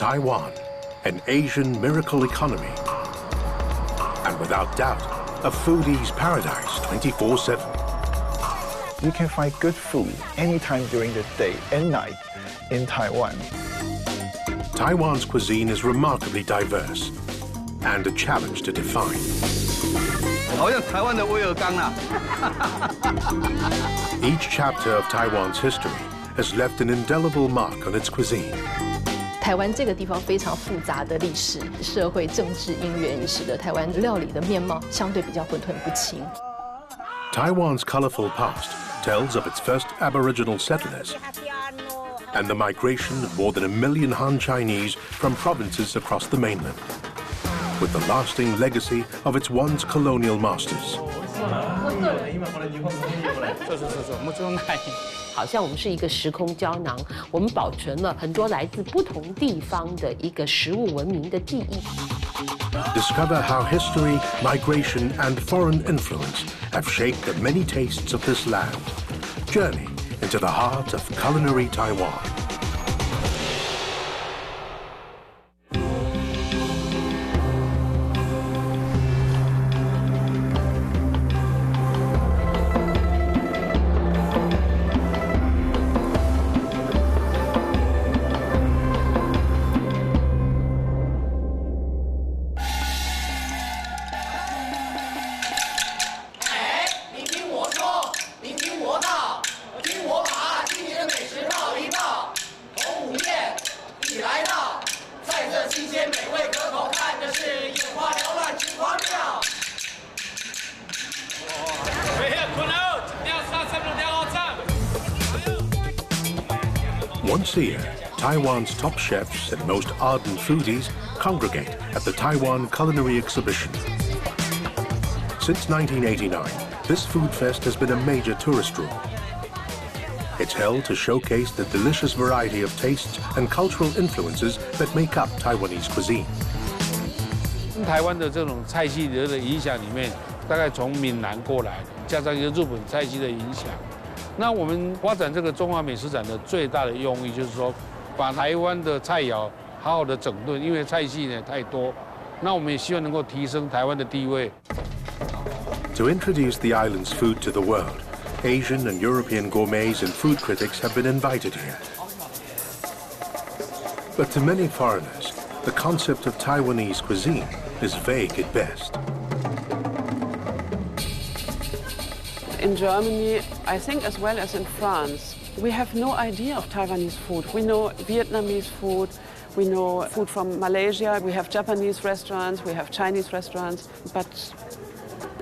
Taiwan, an Asian miracle economy. And without doubt, a foodie's paradise 24/7. You can find good food anytime during the day and night in Taiwan. Taiwan's cuisine is remarkably diverse and a challenge to define. 好像台湾的威尔刚啊。Each chapter of Taiwan's history has left an indelible mark on its cuisine. 台湾这个地方非常复杂的历史、社会、政治因缘，也使得台湾料理的面貌相对比较混沌不清。Taiwan's colorful past tells of its first Aboriginal settlers and the migration of more than 1 million Han Chinese from provinces across the mainland, with the lasting legacy of its once colonial masters. 好像我们是一个时空胶囊，我们保存了很多来自不同地方的一个食物文明的记忆。Discover how history, migration, and foreign influence have shaped the many tastes of this land. Journey into the heart of culinary Taiwan. Once a year, Taiwan's top chefs and most ardent foodies congregate at the Taiwan Culinary Exhibition. Since 1989, this food fest has been a major tourist draw. It's held to showcase the delicious variety of tastes and cultural influences that make up Taiwanese cuisine. 台湾的这种菜系的影响里面，大概从闽南过来，加上一个日本菜系的影响。那我们发展这个中华美食展的最大的用意，就是说，把台湾的菜肴好好的整顿，因为菜系呢太多。那我们也希望能够提升台湾的地位。To introduce the island's food to the world, Asian and European gourmets and food critics have been invited here. But to many foreigners, the concept of Taiwanese cuisine is vague at best. In Germany, I think as well as in France, we have no idea of Taiwanese food. We know Vietnamese food, we know food from Malaysia, we have Japanese restaurants, we have Chinese restaurants, but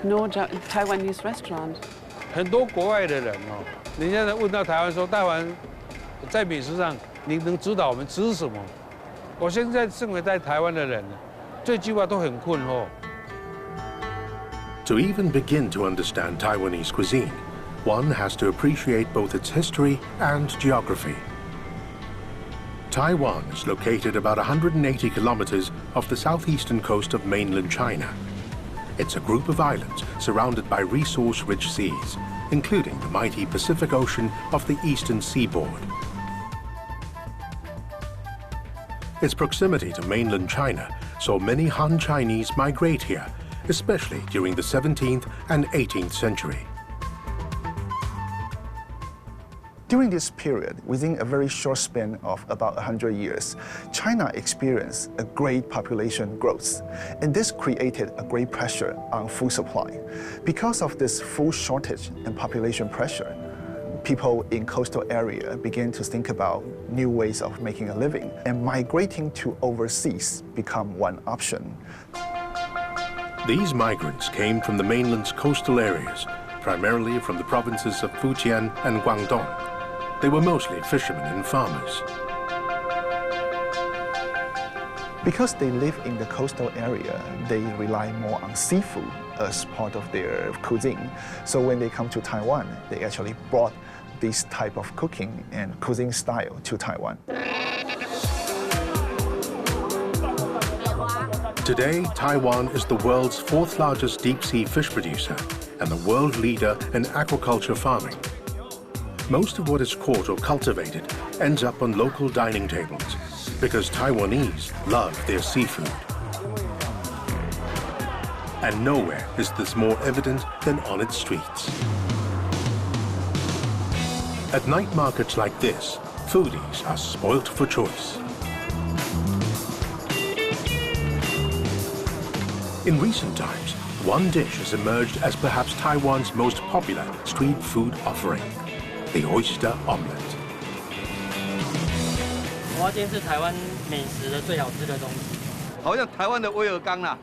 no Taiwanese restaurant. 很多国外的人哦，人家在问到台湾说，台湾在美食上，您能指导我们吃什么？我现在身为在台湾的人，这句话都很困惑。 To even begin to understand Taiwanese cuisine, one has to appreciate both its history and geography. Taiwan is located about 180 kilometers off the southeastern coast of mainland China. It's a group of islands surrounded by resource-rich seas, including the mighty Pacific Ocean off the eastern seaboard. Its proximity to mainland China saw many Han Chinese migrate here, especially during the 17th and 18th century. During this period, within a very short span of about 100 years, China experienced a great population growth, and this created a great pressure on food supply. Because of this food shortage and population pressure, people in coastal area began to think about new ways of making a living, and migrating to overseas become one option. These migrants came from the mainland's coastal areas, primarily from the provinces of Fujian and Guangdong. They were mostly fishermen and farmers. Because they live in the coastal area, they rely more on seafood as part of their cuisine. So when they come to Taiwan, they actually brought this type of cooking and cuisine style to Taiwan. Today, Taiwan is the world's fourth largest deep-sea fish producer and the world leader in aquaculture farming. Most of what is caught or cultivated ends up on local dining tables, because Taiwanese love their seafood. And nowhere is this more evident than on its streets. At night markets like this, foodies are spoilt for choice. In recent times, one dish has emerged as perhaps Taiwan's most popular street food offering, the oyster omelette. 蚵仔煎是台湾美食的最好吃的东西，好像台湾的威尔刚啦。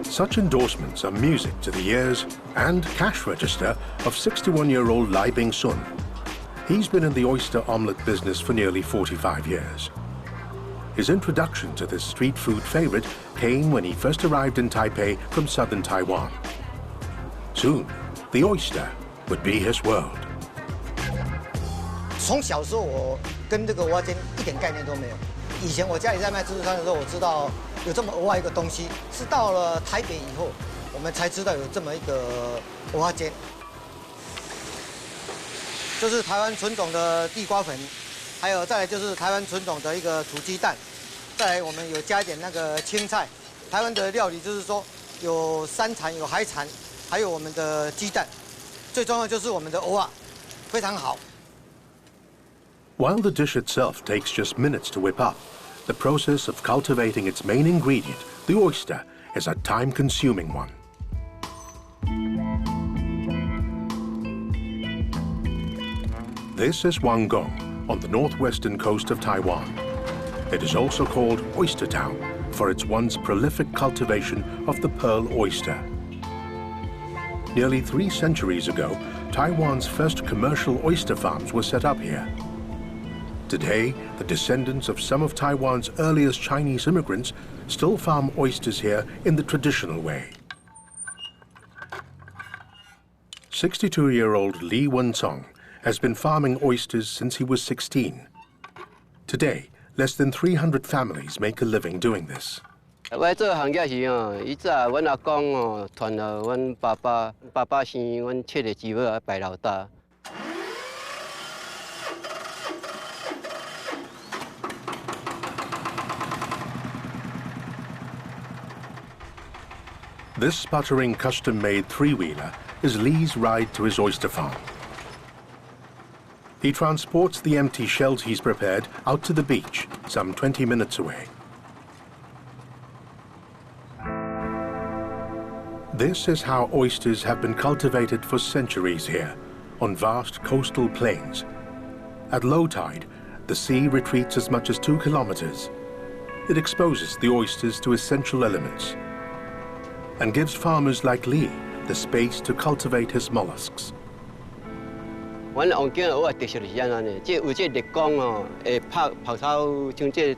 Such endorsements are music to the ears and cash register of 61-year-old Lai Bing-sun. He's been in the oyster omelette business for nearly 45 years. His introduction to this street food favorite came when he first arrived in Taipei from southern Taiwan. Soon, the oyster would be his world. 从小时候我跟这个蚵仔煎一点概念都没有。以前我家里在卖自助餐的时候，我知道有这么蚵仔一个东西，是到了台北以后，我们才知道有这么一个蚵仔煎。这是台湾纯种的地瓜粉，还有再来就是台湾纯种的一个土鸡蛋，再来我们有加一点那个青菜。台湾的料理就是说有山产、有海产，还有我们的鸡蛋，最重要就是我们的蚵仔，非常好。 While the dish itself takes just minutes to whip up, the process of cultivating its main ingredient, the oyster, is a time-consuming one. This is Guangdong, on the northwestern coast of Taiwan. It is also called Oyster Town for its once prolific cultivation of the pearl oyster. Nearly 3 centuries ago, Taiwan's first commercial oyster farms were set up here. Today, the descendants of some of Taiwan's earliest Chinese immigrants still farm oysters here in the traditional way. 62-year-old Li Wensong has been farming oysters since he was 16. Today, less than 300 families make a living doing this. 我做行业是以前阮阿公传了阮爸爸生阮7个姊妹排老大。 This sputtering custom-made 3-wheeler is Lee's ride to his oyster farm. He transports the empty shells he's prepared out to the beach, some 20 minutes away. This is how oysters have been cultivated for centuries here, on vast coastal plains. At low tide, the sea retreats as much as 2 kilometers. It exposes the oysters to essential elements, and gives farmers like Lee the space to cultivate his mollusks. 阮王景蚵仔特色是安怎呢？有这热缸会泡炒，像这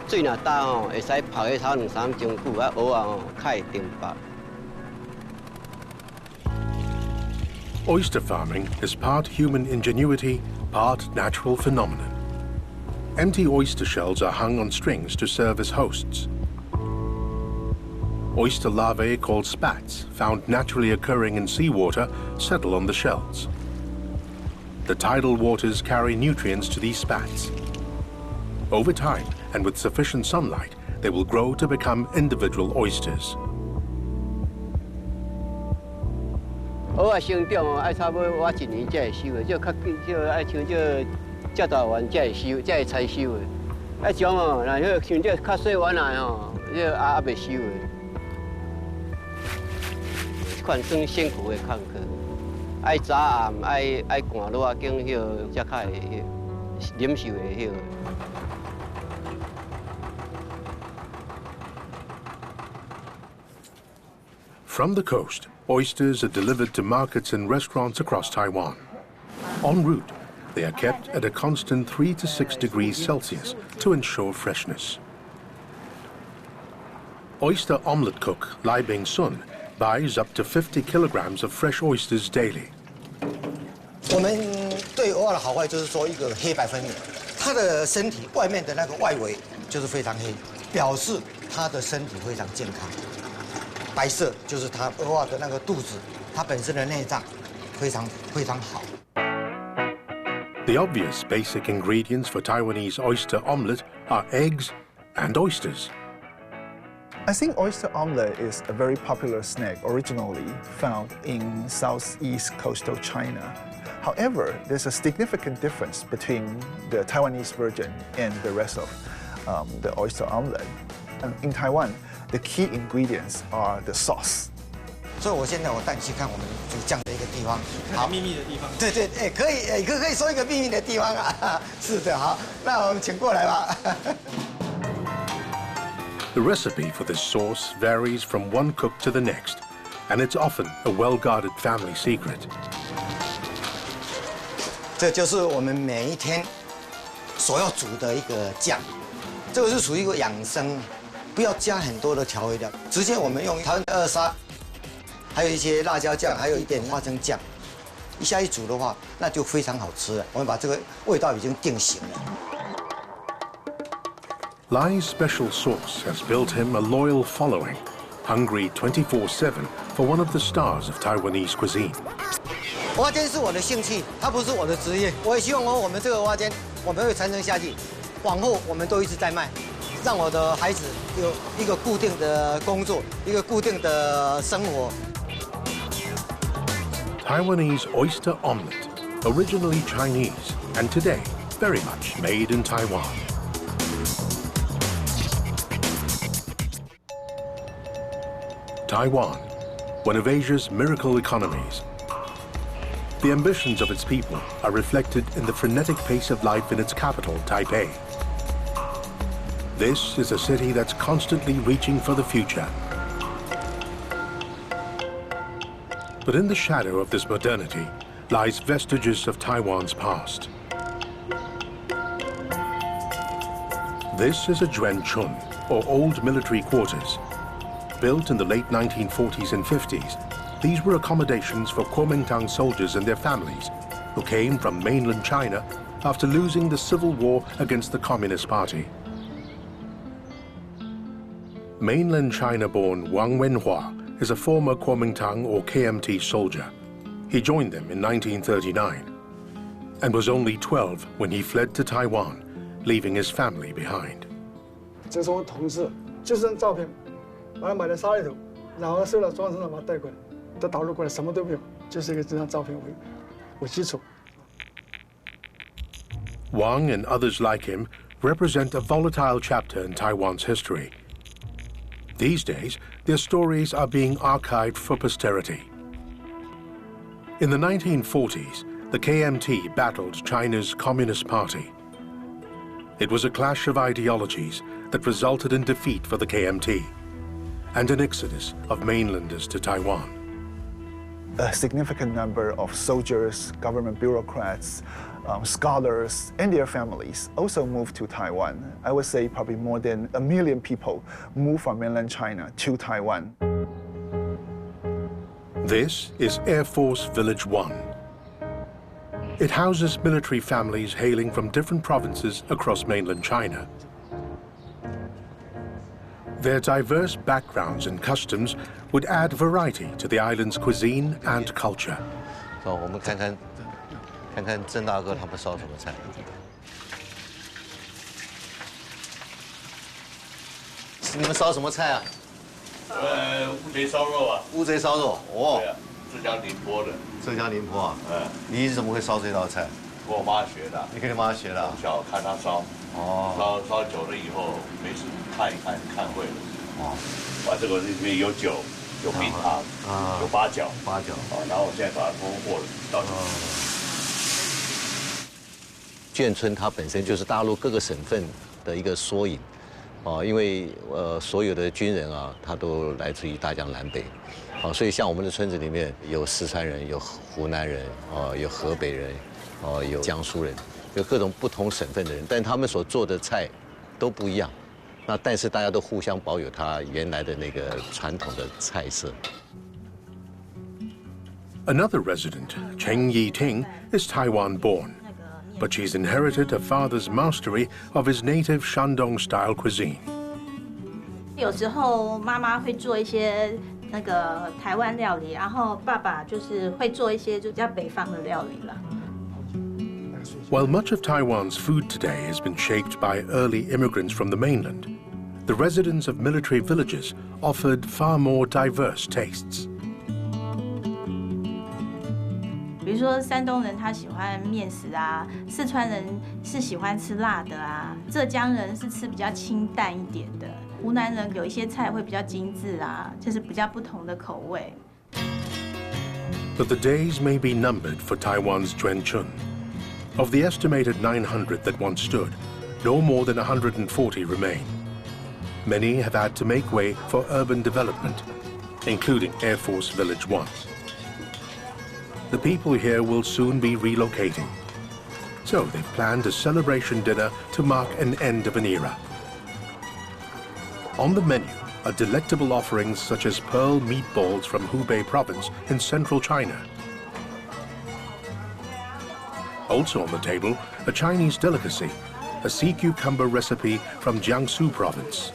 水若大会使泡个炒2-3钟久，啊蚵仔较会定白。 Oyster farming is part human ingenuity, part natural phenomenon. Empty oyster shells are hung on strings to serve as hosts. Oyster larvae called spats, found naturally occurring in seawater, settle on the shells. The tidal waters carry nutrients to these spats. Over time, and with sufficient sunlight, they will grow to become individual oysters. 蚵仔生长爱差不多我1年才会收的，这较紧，这爱像这大丸才会收，才会采收的。啊种若像这较细丸来这还袂收的。 款算辛苦的工课，爱早暗，爱赶路啊，经迄才较会忍受的迄。 From the coast, oysters are delivered to markets and restaurants across Taiwan. En route, they are kept at a constant 3 to 6 degrees Celsius to ensure freshness. Oyster omelette cook Lai Bing-sun buys up to 50 kilograms of fresh oysters daily. 我们对蚵仔的好坏就是说一个黑白分明，它的身体外面的那个外围就是非常黑，表示它的身体非常健康。白色就是它蚵仔的那个肚子，它本身的内脏非常好。The obvious basic ingredients for Taiwanese oyster omelette are eggs and oysters. I think oyster omelette is a very popular snack originally found in southeast coastal China. However, there's a significant difference between the Taiwanese version and the rest of the oyster omelette. And in Taiwan, the key ingredients are the sauce. 所以我现在带你去看我们煮酱的一个地方，好，秘密的地方。对对，哎，可以说一个秘密的地方啊。是的，好，那我们请过来吧。The recipe for this sauce varies from one cook to the next, and it's often a well-guarded family secret. 这就是我们每一天所要煮的一个酱，这个是属于一个养生，不要加很多的调味料，直接我们用台湾的二砂。 还有一些辣椒酱，还有一点花生酱，一下一煮的话，那就非常好吃了。我们把这个味道已经定型了。Lai's special sauce has built him a loyal following, hungry 24/7 for one of the stars of Taiwanese cuisine. 蚵仔煎是我的兴趣，它不是我的职业。我也希望我们这个蚵仔煎，我们会传承下去，往后我们都一直在卖，让我的孩子有一个固定的工作，一个固定的生活。 Taiwanese oyster omelette, originally Chinese, and today very much made in Taiwan. Taiwan, one of Asia's miracle economies. The ambitions of its people are reflected in the frenetic pace of life in its capital, Taipei. This is a city that's constantly reaching for the future. But in the shadow of this modernity lies vestiges of Taiwan's past. This is a Zhuanchun, or old military quarters. Built in the late 1940s and 50s, these were accommodations for Kuomintang soldiers and their families who came from mainland China after losing the civil war against the Communist Party. Mainland China-born Wang Wenhua is a former Kuomintang or KMT soldier. He joined them in 1939 and was only 12 when he fled to Taiwan, leaving his family behind. 这是我同事，就是张照片，把它买在沙里头，然后收了装身上把它带过来，到大陆过来什么都没有，就是一个这张照片为基础。Wang and others like him represent a volatile chapter in Taiwan's history. These days, their stories are being archived for posterity. In the 1940s, the KMT battled China's Communist Party. It was a clash of ideologies that resulted in defeat for the KMT and an exodus of mainlanders to Taiwan. A significant number of soldiers, government bureaucrats, scholars, and their families also moved to Taiwan. I would say probably more than 1 million people moved from mainland China to Taiwan. This is Air Force Village 1. It houses military families hailing from different provinces across mainland China. Their diverse backgrounds and customs would add variety to the island's cuisine and culture. 我们看看郑大哥他们烧什么菜。你们烧什么菜啊？乌贼烧肉啊。乌贼烧肉，哦。对啊，浙江宁波的。浙江宁波啊。你怎么会烧这道菜？跟我妈学的。你跟你妈学的？从小看她烧。哦。烧久了以后，没事看一看，看会了。哦。把这个里面有酒，有冰糖，有八角。八角。然后我现在把它通过了，倒进去。 眷村它本身就是大陆各个省份的一个缩影，因为所有的军人啊，他都来自于大江南北，所以像我们的村子里面有四川人，有湖南人，有河北人，有江苏人，有各种不同省份的人，但他们所做的菜都不一样，那但是大家都互相保有他原来的那个传统的菜色。 Another resident, Cheng Yi-ting, is Taiwan-born, but she's inherited her father's mastery of his native Shandong-style cuisine. 有时候妈妈会做一些那个台湾料理，然后爸爸就是会做一些就比较北方的料理了。While much of Taiwan's food today has been shaped by early immigrants from the mainland, the residents of military villages offered far more diverse tastes. 比如说山东人他喜欢面食啊，四川人是喜欢吃辣的啊，浙江人是吃比较清淡一点的，湖南人有一些菜会比较精致啊，就是比较不同的口味。But the days may be numbered for Taiwan's Zhuanchun. Of the estimated 900 that once stood, no more than 140 remain. Many have had to make way for urban development, including Air Force Village 1. The people here will soon be relocating, so they've planned a celebration dinner to mark an end of an era. On the menu are delectable offerings such as pearl meatballs from Hubei province in central China. Also on the table, a Chinese delicacy, a sea cucumber recipe from Jiangsu province.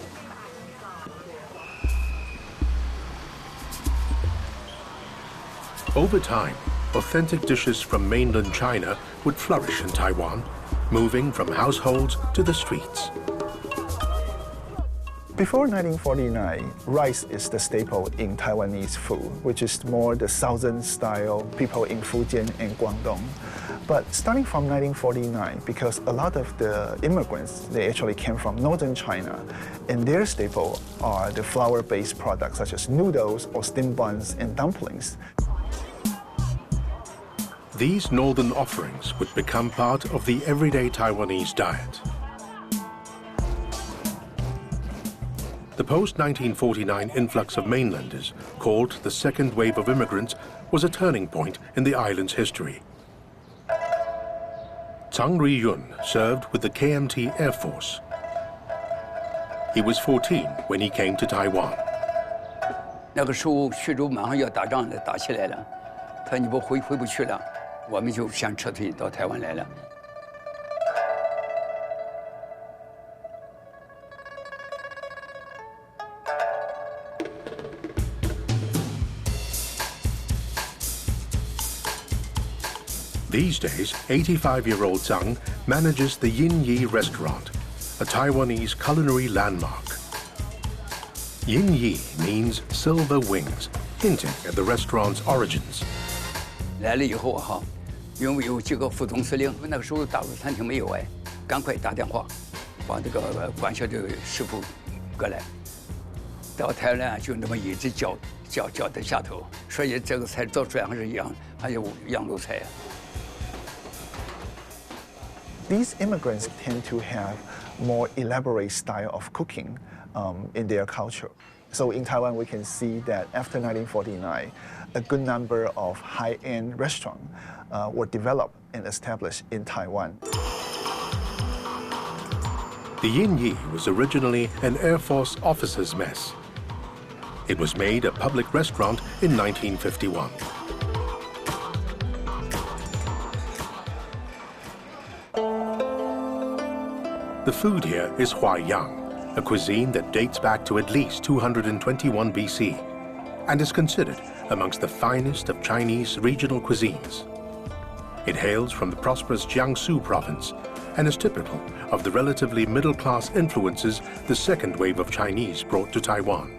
Over time, authentic dishes from mainland China would flourish in Taiwan, moving from households to the streets. Before 1949, rice is the staple in Taiwanese food, which is more the southern style, people in Fujian and Guangdong. But starting from 1949, because a lot of the immigrants, they actually came from northern China, and their staple are the flour-based products such as noodles or steamed buns and dumplings. These northern offerings would become part of the everyday Taiwanese diet. The post-1949 influx of mainlanders, called the second wave of immigrants, was a turning point in the island's history. Zhang Ruiyun served with the KMT Air Force. He was 14 when he came to Taiwan. 那个时候徐州马上要打仗了，打起来了，他说你不回不去了，我们就想撤退到台湾来了。 These days, 85-year-old Zhang manages the Yin Yi restaurant, a Taiwanese culinary landmark. Yin Yi means silver wings, hinting at the restaurant's origins. 来了以后哈，因为有几个副总司令，那个时候大陆餐厅没有哎，赶快打电话，把这个管辖这个师傅过来。到台湾就那么一直叫在下头，所以这个菜做出来还是还有洋路菜啊。 These immigrants tend to have more elaborate style of cooking in their culture. So in Taiwan, we can see that after 1949, a good number of high-end restaurants were developed and established in Taiwan. The Yin Yi was originally an Air Force officers' mess. It was made a public restaurant in 1951. The food here is Huaiyang, a cuisine that dates back to at least 221 BC and is considered amongst the finest of Chinese regional cuisines. It hails from the prosperous Jiangsu province and is typical of the relatively middle-class influences the second wave of Chinese brought to Taiwan.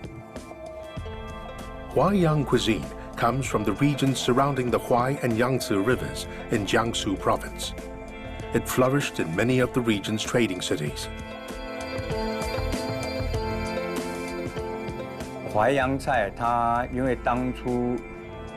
Huaiyang cuisine comes from the regions surrounding the Huai and Yangtze rivers in Jiangsu province. It flourished in many of the region's trading cities. 淮扬菜，它因为当初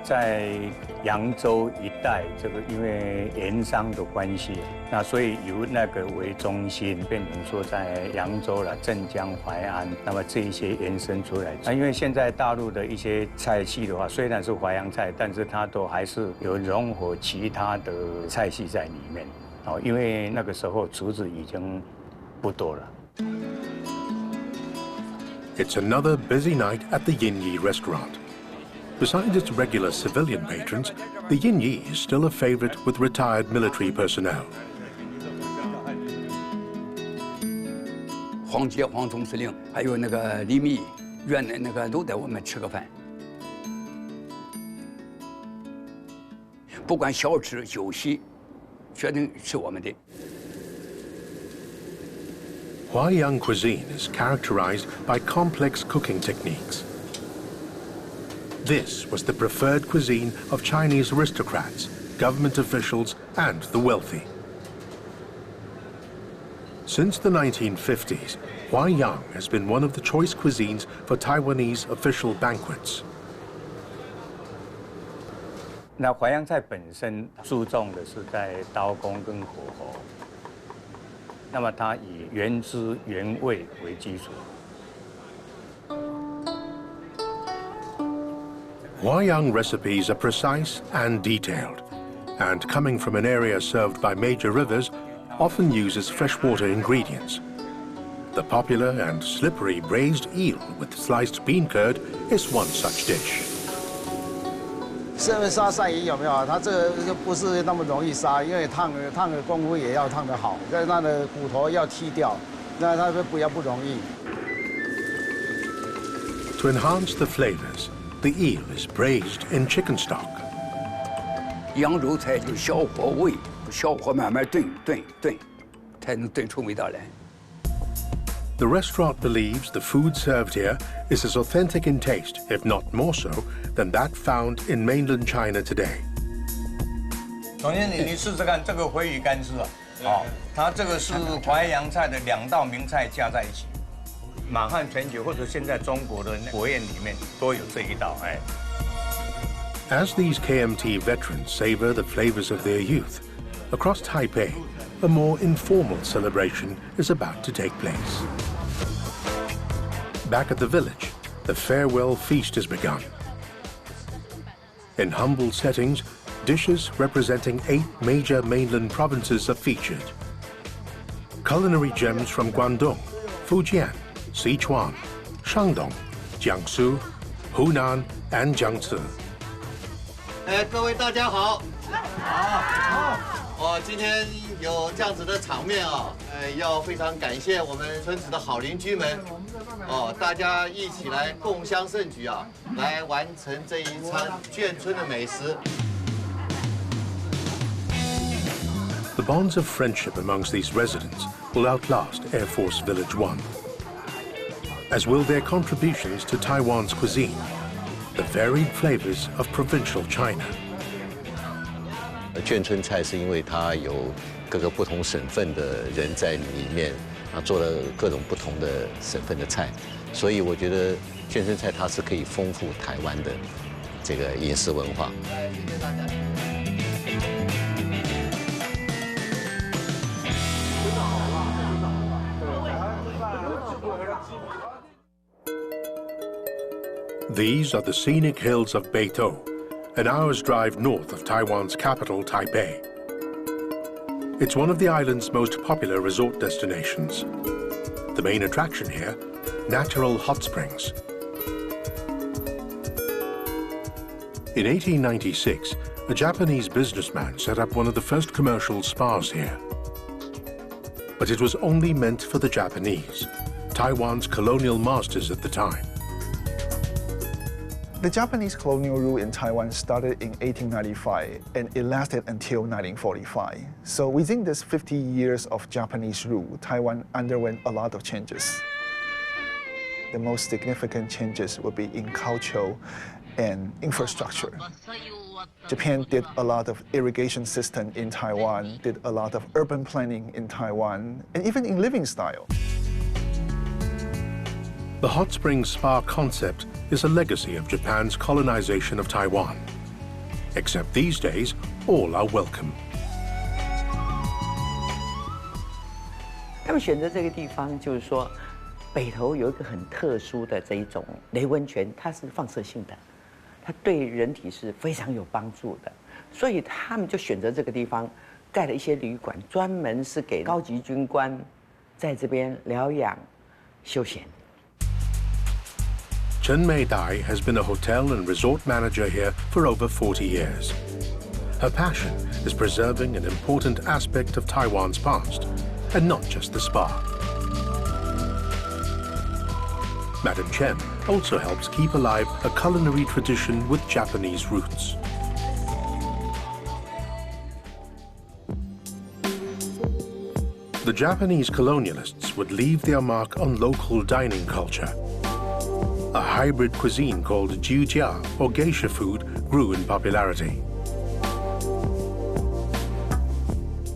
在扬州一带，这个因为盐商的关系，那所以由那个为中心，变成说在扬州了、镇江、淮安，那么这一些延伸出来。那因为现在大陆的一些菜系的话，虽然是淮扬菜，但是它都还是有融合其他的菜系在里面。 哦，因为那个时候厨子已经不多了。It's another busy night at the Yin Yi restaurant. Besides its regular civilian patrons, the Yin Yi is still a favorite with retired military personnel. 黄杰、黄总司令，还有那个李密、袁的那个都带我们吃个饭。不管小吃酒席。决定是我们的。 Huaiyang cuisine is characterized by complex cooking techniques. This was the preferred cuisine of Chinese aristocrats, government officials, and the wealthy. Since the 1950s, Huaiyang has been one of the choice cuisines for Taiwanese official banquets. 那淮扬菜本身注重的是在刀工跟火候，那么它以原汁原味为基础。 Huaiyang recipes are precise and detailed, and coming from an area served by major rivers, often uses freshwater ingredients. The popular and slippery braised eel with sliced bean curd is one such dish. 是不是杀鳝鱼有没有？它这个不是那么容易杀，因为烫的功夫也要烫得好，但它的骨头要剔掉，那它不容易。 To enhance the flavors, the eel is braised in chicken stock. 扬州菜就小火煨，小火慢慢炖，才能炖出味道来。 The restaurant believes the food served here is as authentic in taste, if not more so, than that found in mainland China today. 总经理，你试试看这个回鱼干丝啊，好，它这个是淮扬菜的2道名菜加在一起，满汉全席或者现在中国的国宴里面都有这一道，哎。 As these KMT veterans savor the flavors of their youth, across Taipei, a more informal celebration is about to take place. Back at the village, the farewell feast has begun. In humble settings, dishes representing 8 major mainland provinces are featured. Culinary gems from Guangdong, Fujian, Sichuan, Shandong, Jiangsu, Hunan, and Jiangsu. 各位大家好，好，我今天有这样子的场面啊，要非常感谢我们村子的好邻居们，大家一起来共襄盛举啊，来完成这一餐眷村的美食。 The bonds of friendship amongst these residents will outlast Air Force Village 1, as will their contributions to Taiwan's cuisine, the varied flavors of provincial China. 眷村菜是因为它有各个不同省份的人在里面，做了各种不同的省份的菜，所以我觉得眷村菜它是可以丰富台湾的这个饮食文化。谢谢大家。 These are the scenic hills of Beitou, an hour's drive north of Taiwan's capital, Taipei. It's one of the island's most popular resort destinations. The main attraction here, natural hot springs. In 1896, a Japanese businessman set up one of the first commercial spas here. But it was only meant for the Japanese, Taiwan's colonial masters at the time. The Japanese colonial rule in Taiwan started in 1895 and it lasted until 1945. So within this 50 years of Japanese rule, Taiwan underwent a lot of changes. The most significant changes would be in culture and infrastructure. Japan did a lot of irrigation system in Taiwan, did a lot of urban planning in Taiwan, and even in living style. The hot spring spa concept is a legacy of Japan's colonization of Taiwan. Except these days, all are welcome. 他们选择这个地方，就是说，北投有一个很特殊的这一种雷温泉，它是放射性的，它对人体是非常有帮助的，所以他们就选择这个地方，盖了一些旅馆，专门是给高级军官在这边疗养、休闲。 Chen Mei Dai has been a hotel and resort manager here for over 40 years. Her passion is preserving an important aspect of Taiwan's past, and not just the spa. Madam Chen also helps keep alive a culinary tradition with Japanese roots. The Japanese colonialists would leave their mark on local dining culture. A hybrid cuisine called jiujia, or geisha food, grew in popularity.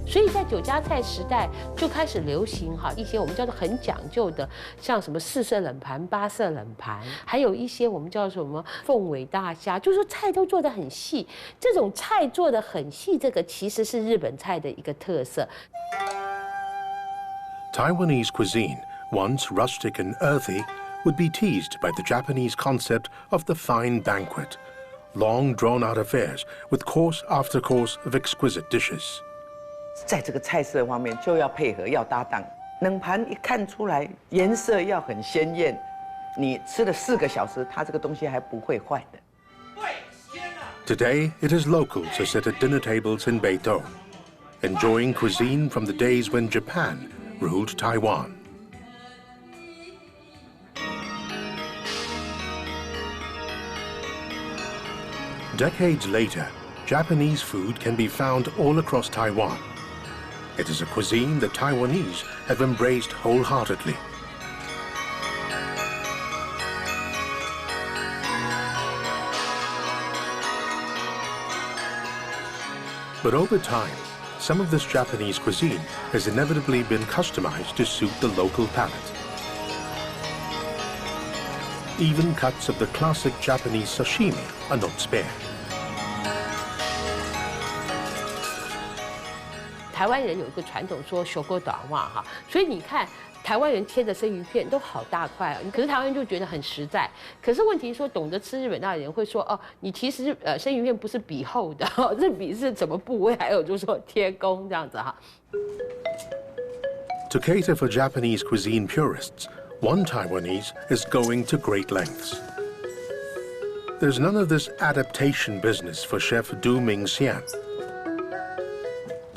所以在酒家菜时代就开始流行一些我们叫做很讲究的，像什么4色冷盘、8色冷盘，还有一些我们叫什么凤尾大虾，就是说菜都做得很细。这种菜做得很细，这个其实是日本菜的一个特色。Taiwanese cuisine, once rustic and earthy, would be teased by the Japanese concept of the fine banquet, long drawn-out affairs with course after course of exquisite dishes. 在这个菜色方面就要配合，要搭档。冷盘一看出来颜色要很鲜艳，你吃了4个小时，它这个东西还不会坏的。Today, it is locals who sit at dinner tables in Beidou, enjoying cuisine from the days when Japan ruled Taiwan. Decades later, Japanese food can be found all across Taiwan. It is a cuisine that Taiwanese have embraced wholeheartedly. But over time, some of this Japanese cuisine has inevitably been customized to suit the local palate. Even cuts of the classic Japanese sashimi are not spared. 台湾人有一个传统说手够短袜所以你看台湾人切的生鱼片都好大块可是台湾人就觉得很实在。可是问题说懂得吃日本料理人会说你其实生鱼片不是比厚的这比是怎么部位，还有就是说贴工这样子To cater for Japanese cuisine purists, one Taiwanese is going to great lengths. There's none of this adaptation business for Chef Du Mingxian,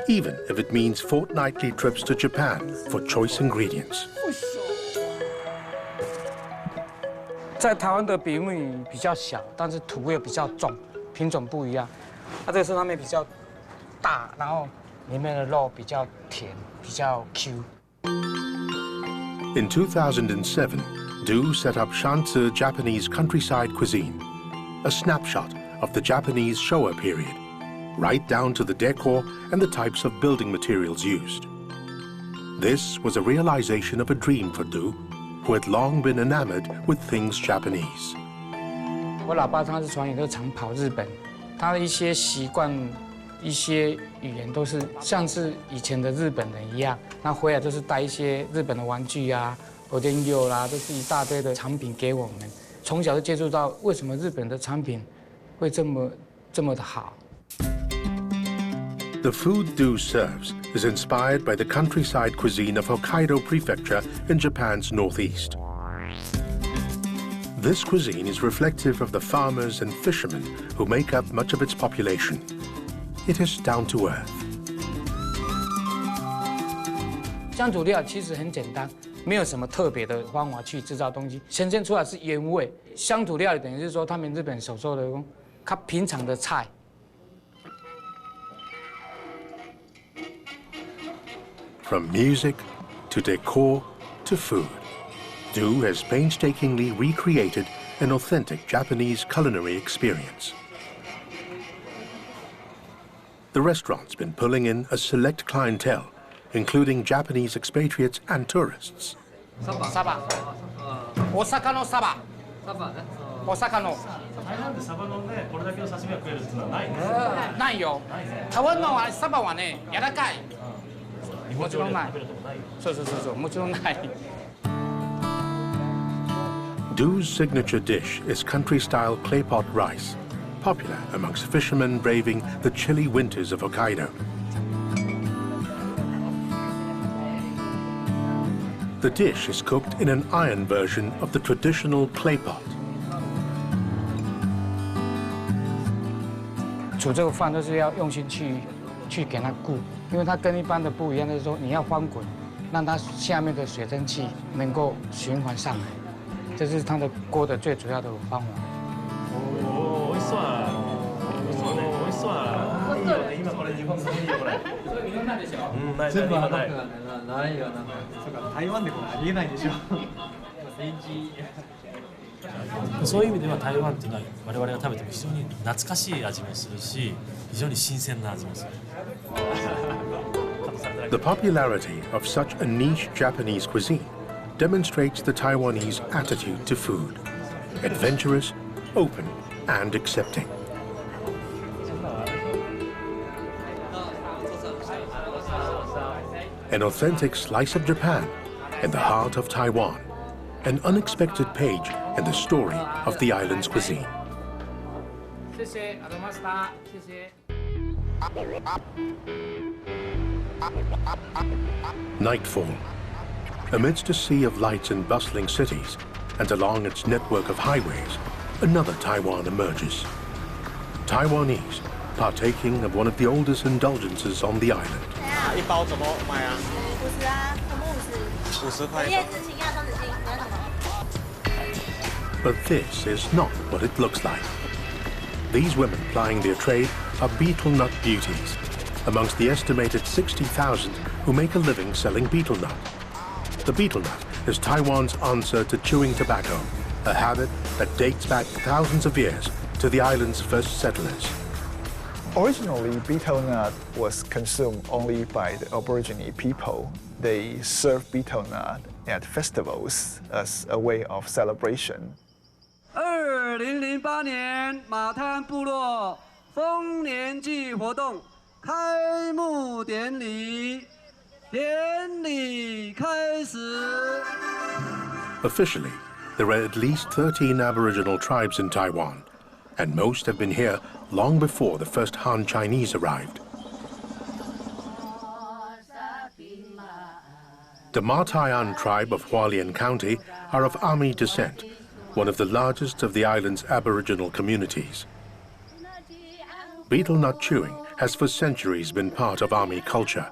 even if it means fortnightly trips to Japan for choice ingredients. 在台湾的比目比较小，但是土味比较重，品种不一样。它这个是上面比较大，然后里面的肉比较甜，比较 Q。In 2007, Du set up Shanzi Japanese countryside cuisine, a snapshot of the Japanese Showa period, right down to the decor and the types of building materials used. This was a realization of a dream for Du, who had long been enamored with things Japanese. 我老爸他是从小就常跑日本，他的一些习惯、一些语言都是像是以前的日本人一样。那回来都是带一些日本的玩具啊、o d e n yo 啦，都是一大堆的产品给我们。从小就接触到为什么日本的产品会这么的好。 The food Du serves is inspired by the countryside cuisine of Hokkaido Prefecture in Japan's northeast. This cuisine is reflective of the farmers and fishermen who make up much of its population. It is down to earth. 乡土料其实很简单，没有什么特别的方法去制造东西，呈现出来是原味。乡土料理等于是说他们日本所说的他平常的菜。 From music to decor to food, Du has painstakingly recreated an authentic Japanese culinary experience. The restaurant's been pulling in a select clientele, including Japanese expatriates and tourists. サバ。大阪のサバ。大阪の。台湾でサバのね、これだけの刺身が食えるっていうのはないね。ないよ。台湾のサバはね、柔らかい。 もちろんない。そう、もちろんない。Du's signature dish is country-style clay pot rice, popular amongst fishermen braving the chilly winters of Hokkaido. The dish is cooked in an iron version of the traditional clay pot. 煮这个饭都是要用心去给它顾。 因为它跟一般的不一样，就是说你要翻滚，让它下面的水蒸气能够循环上来，这是它的锅的最主要的方法。おいしそうや。美味しそうね。美味しそうや。いいよね。今これ日本の家これ。それ日本なんでしょ。全部ないよそうか台湾でこれありえないでしょ。そういう意味では台湾っていうのは我々が食べても非常に懐かしい味もするし、非常に新鮮な味もする。The popularity of such a niche Japanese cuisine demonstrates the Taiwanese attitude to food: adventurous, open, and accepting. An authentic slice of Japan in the heart of Taiwan, an unexpected page in the story of the island's cuisine. Nightfall. Amidst a sea of lights in bustling cities and along its network of highways, another Taiwan emerges. Taiwanese partaking of one of the oldest indulgences on the island. 一包怎么卖啊？50啊，什么50？50块。叶子青啊，松子青，你要什么？ But this is not what it looks like. These women plying their trade are betel nut beauties, amongst the estimated 60,000 who make a living selling betel nut. The betel nut is Taiwan's answer to chewing tobacco, a habit that dates back thousands of years to the island's first settlers. Originally, betel nut was consumed only by the Aborigine people. They served betel nut at festivals as a way of celebration. 2008年马滩部落丰年祭活动开幕典礼，典礼开始。 Officially, there are at least 13 Aboriginal tribes in Taiwan, and most have been here long before the first Han Chinese arrived. The Matayan tribe of Hualien County are of Ami descent, one of the largest of the island's Aboriginal communities. Betel nut chewing has for centuries been part of Ami culture.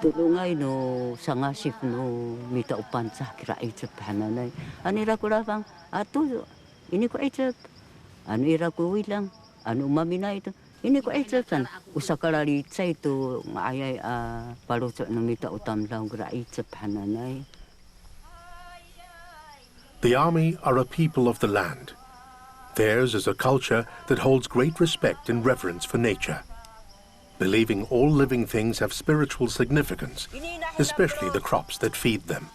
Tulungay no sangasip no mita upansa kira itip hananay. Anira ko lang ato ini ko itip. Ano ira ko wilang ano mamina ito. Ini ko itip san usakarali tsay to ayay paluto no mita utam lang kira itip hananay. The Ami are a people of the land. Theirs is a culture that holds great respect and reverence for nature, believing all living things have spiritual significance, especially the crops that feed them.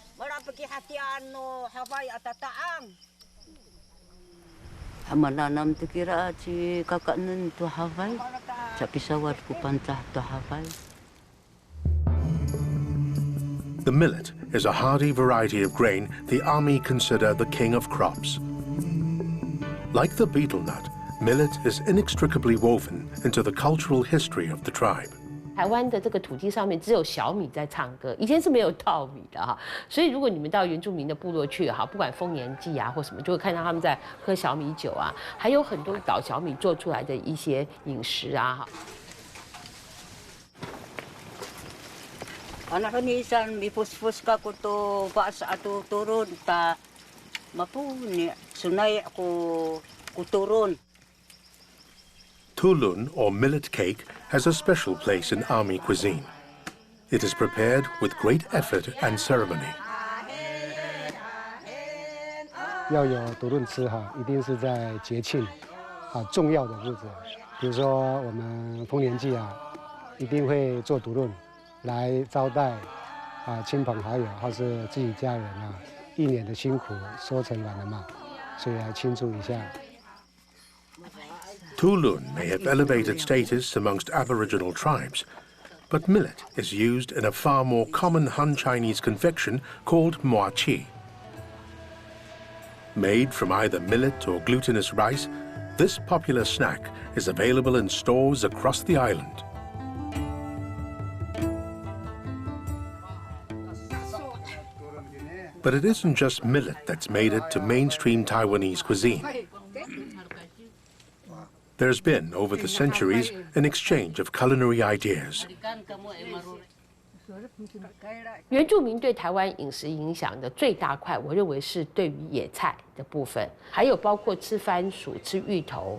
Hamananam tu kira si kakanan tu Hawaii, sa pisawat ko pantah tu Hawaii. The millet is a hardy variety of grain the Ami consider the king of crops. Like the betel nut, millet is inextricably woven into the cultural history of the tribe. 台湾的这个土地上面只有小米在唱歌，以前是没有稻米的哈，所以如果你们到原住民的部落去哈，不管丰年祭啊或什么，就会看到他们在喝小米酒啊，还有很多捣小米做出来的一些饮食啊哈。 Anak ni isan mipus-pus ka ko to paas ato turun ta mapu ni sunay ako kuturun. Tulun, or millet cake, has a special place in Ami cuisine. It is prepared with great effort and ceremony. 要有独论吃哈，一定是在节庆重要的日子，比如说我们丰年祭一定会做独论。 来招待亲朋好友或是自己家人一年的辛苦收成完了嘛，所以来庆祝一下。 Tulun may have elevated status amongst Aboriginal tribes, but millet is used in a far more common Han Chinese confection called moachi. Made from either millet or glutinous rice, this popular snack is available in stores across the island. But it isn't just millet that's made it to mainstream Taiwanese cuisine. There's been, over the centuries, an exchange of culinary ideas. 原住民对台湾饮食影响的最大块，我认为是对于野菜的部分，还有包括吃番薯、吃芋头，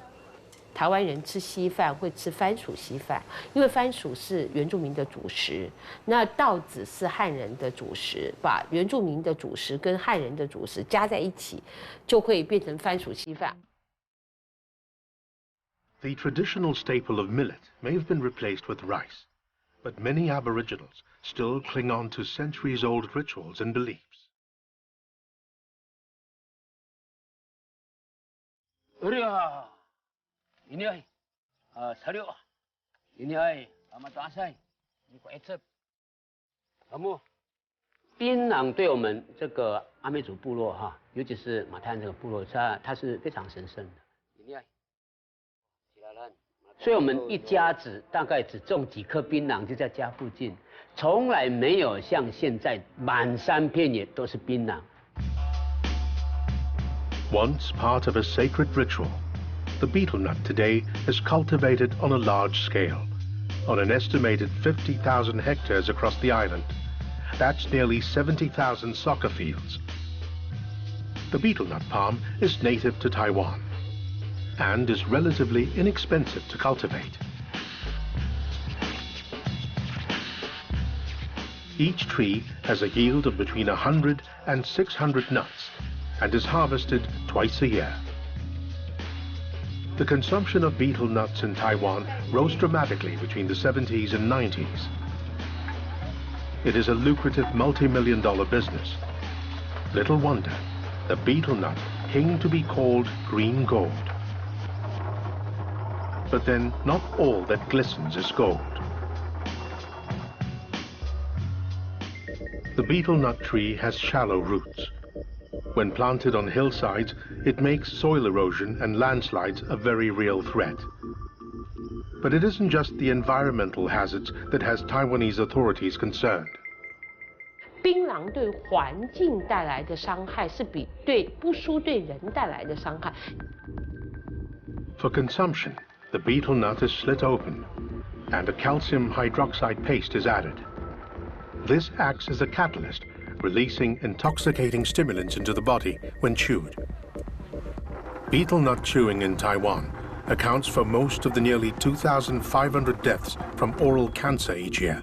台湾人吃稀饭会吃番薯稀饭，因为番薯是原住民的主食，那稻子是汉人的主食，把原住民的主食跟汉人的主食加在一起，就会变成番薯稀饭。The traditional staple of millet may have been replaced with rice, but many Aboriginals still cling on to centuries-old rituals and beliefs. Ini 槟榔对我们这个阿美族部落哈，尤其是马太这个部落，它是非常神圣的。所以我们一家子大概只种几颗槟榔，就在家附近，从来没有像现在满山遍野都是槟榔。Once part of a sacred ritual, the betel nut today is cultivated on a large scale, on an estimated 50,000 hectares across the island. That's nearly 70,000 soccer fields. The betel nut palm is native to Taiwan and is relatively inexpensive to cultivate. Each tree has a yield of between 100 and 600 nuts and is harvested twice a year. The consumption of betel nuts in Taiwan rose dramatically between the 70s and 90s. It is a lucrative multi-million-dollar business. Little wonder the betel nut came to be called green gold. But then, not all that glistens is gold. The betel nut tree has shallow roots. When planted on hillsides, it makes soil erosion and landslides a very real threat. But it isn't just the environmental hazards that has Taiwanese authorities concerned. 槟榔对环境带来的伤害是不输对人带来的伤害。For consumption, the betel nut is slit open and a calcium hydroxide paste is added. This acts as a catalyst, releasing intoxicating stimulants into the body when chewed. Betel nut chewing in Taiwan accounts for most of the nearly 2,500 deaths from oral cancer each year.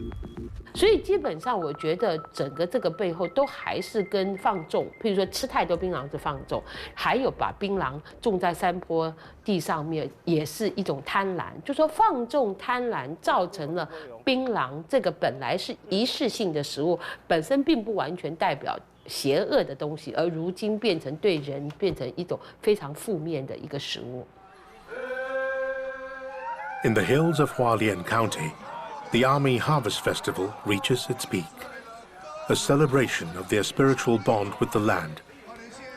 所以基本上，我觉得整个这个背后都还是跟放纵，譬如说吃太多槟榔是放纵，还有把槟榔种在山坡地上面，也是一种贪婪。就说放纵贪婪造成了槟榔这个本来是仪式性的食物，本身并不完全代表邪恶的东西，而如今变成对人变成一种非常负面的一个食物。In the hills of Hualien County, the Army Harvest Festival reaches its peak, a celebration of their spiritual bond with the land,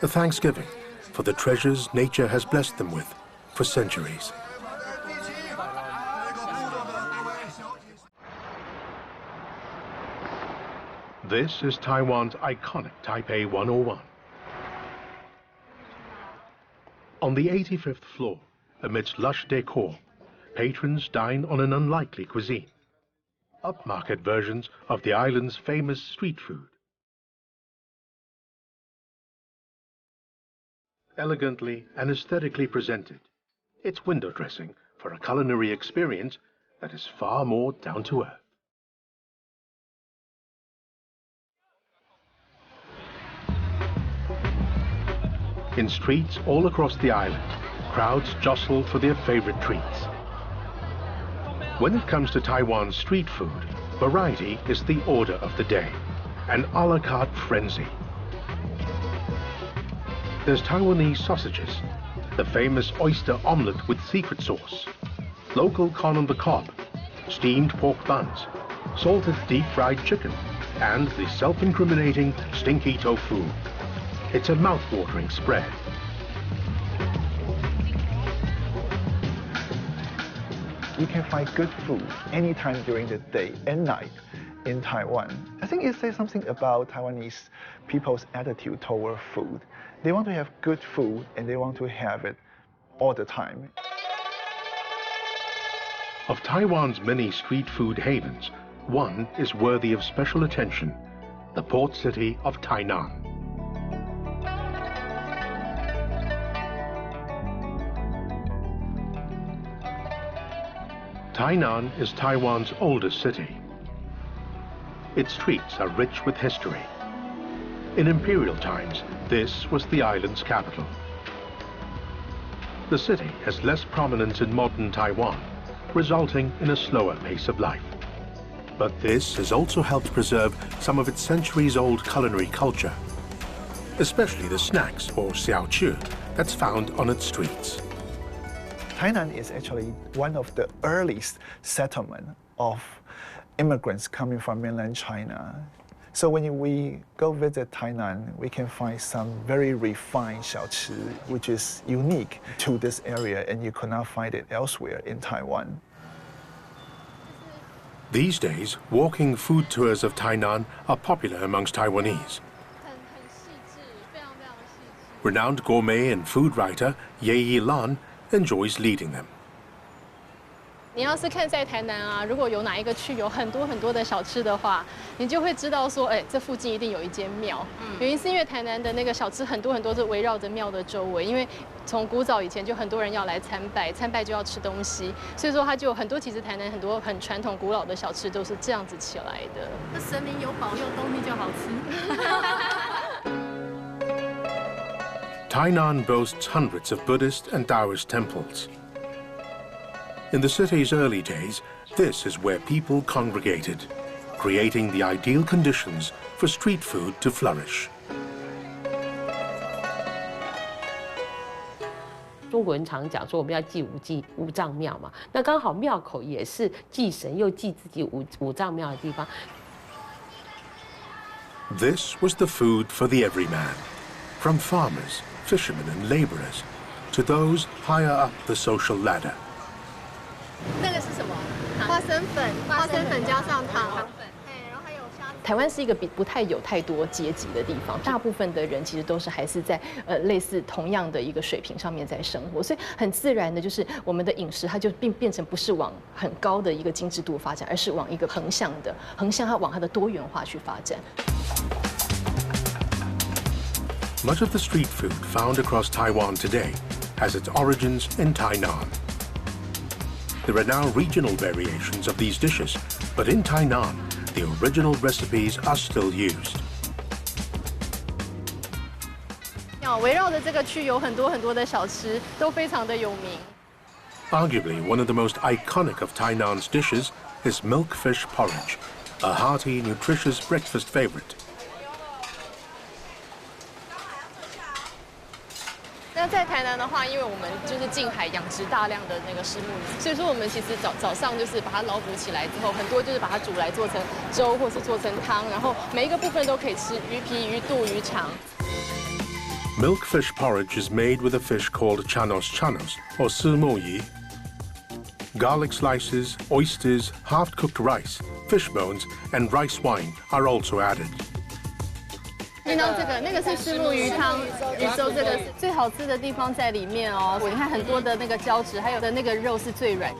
a thanksgiving for the treasures nature has blessed them with for centuries. This is Taiwan's iconic Taipei 101. On the 85th floor, amidst lush decor, patrons dine on an unlikely cuisine. Upmarket versions of the island's famous street food. Elegantly and aesthetically presented, it's window dressing for a culinary experience that is far more down to earth. In streets all across the island, crowds jostle for their favorite treats. When it comes to Taiwan's street food, variety is the order of the day, an a la carte frenzy. There's Taiwanese sausages, the famous oyster omelette with secret sauce, local corn on the cob, steamed pork buns, salted deep-fried chicken, and the self-incriminating stinky tofu. It's a mouth-watering spread. You can find good food anytime during the day and night in Taiwan. I think it says something about Taiwanese people's attitude toward food. They want to have good food and they want to have it all the time. Of Taiwan's many street food havens, one is worthy of special attention, the port city of Tainan. Tainan is Taiwan's oldest city. Its streets are rich with history. In imperial times, this was the island's capital. The city has less prominence in modern Taiwan, resulting in a slower pace of life. But this has also helped preserve some of its centuries-old culinary culture, especially the snacks, or xiaoqu, that's found on its streets. Tainan is actually one of the earliest settlements of immigrants coming from mainland China. So when we go visit Tainan, we can find some very refined xiaoqu, which is unique to this area, and you could not find it elsewhere in Taiwan. These days, walking food tours of Tainan are popular amongst Taiwanese. Renowned gourmet and food writer Ye Lan enjoys leading them. 你要是看在台南啊，如果有哪一个区有很多的小吃的话，你就会知道说，哎，这附近一定有一间庙。原因是因为台南的那个小吃很多是围绕着庙的周围，因为从古早以前就很多人要来参拜，参拜就要吃东西，所以说它就有很多，其实台南很多很传统古老的小吃都是这样子起来的。那神明有保佑，东西就好吃。Tainan boasts hundreds of Buddhist and Taoist temples. In the city's early days, this is where people congregated, creating the ideal conditions for street food to flourish. 中国人常讲说我们要祭五脏庙嘛，那刚好庙口也是祭神又祭自己五脏庙的地方。This was the food for the everyman, from farmers, fishermen and laborers, to those higher up the social ladder. 那个是什么？花生粉，花生粉加上糖。台湾是一个不太有太多阶级的地方，大部分的人其实都是还是在类似同样的一个水平上面在生活，所以很自然的就是我们的饮食它就变成不是往很高的一个精致度发展，而是往一个横向它往它的多元化去发展。Much of the street food found across Taiwan today has its origins in Tainan. There are now regional variations of these dishes, but in Tainan, the original recipes are still used. 围绕着这个区有很多的小吃，都非常的有名。Arguably, one of the most iconic of Tainan's dishes is milkfish porridge, a hearty, nutritious breakfast favorite. 那在台南的话，因为我们就是近海养殖大量的那个虱目鱼，所以说我们其实早上就是把它捞捕起来之后，很多就是把它煮来做成粥，或是做成汤，然后每一个部分都可以吃，鱼皮、鱼肚、鱼肠。Milkfish porridge is made with a fish called chanos or sumuyi. Garlic slices, oysters, half-cooked rice, fish bones, and rice wine are also added. 听到这个，那个是虱目鱼汤、鱼粥，这个最好吃的地方在里面哦。你看很多的那个胶质，还有的那个肉是最软。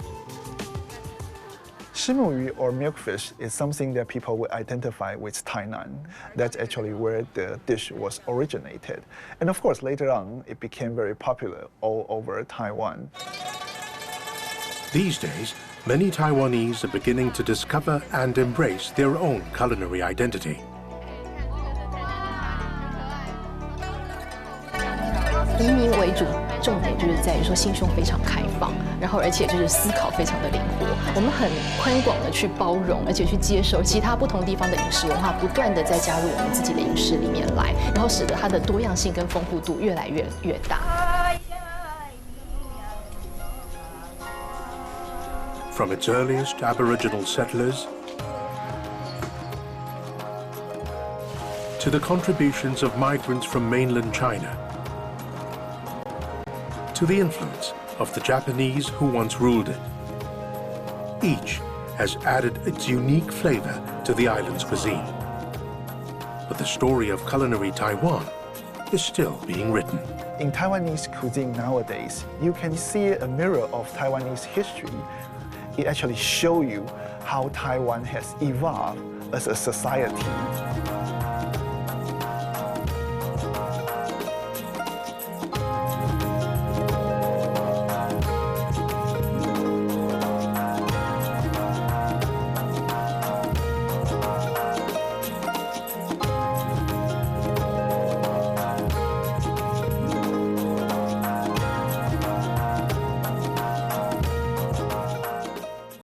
Shimuyu or milkfish is something that people will identify with Tainan. That's actually where the dish was originated. And of course, later on, it became very popular all over Taiwan. These days, many Taiwanese are beginning to discover and embrace their own culinary identity. 移民为主，重点就是在于说心胸非常开放，然后而且就是思考非常的灵活。我们很宽广的去包容，而且去接受其他不同地方的饮食文化，不断的在加入我们自己的饮食里面来，然后使得它的多样性跟丰富度越来越大。From its earliest Aboriginal settlers to the contributions of migrants from mainland China, to the influence of the Japanese who once ruled it. Each has added its unique flavor to the island's cuisine. But the story of culinary Taiwan is still being written. In Taiwanese cuisine nowadays, you can see a mirror of Taiwanese history. It actually shows you how Taiwan has evolved as a society.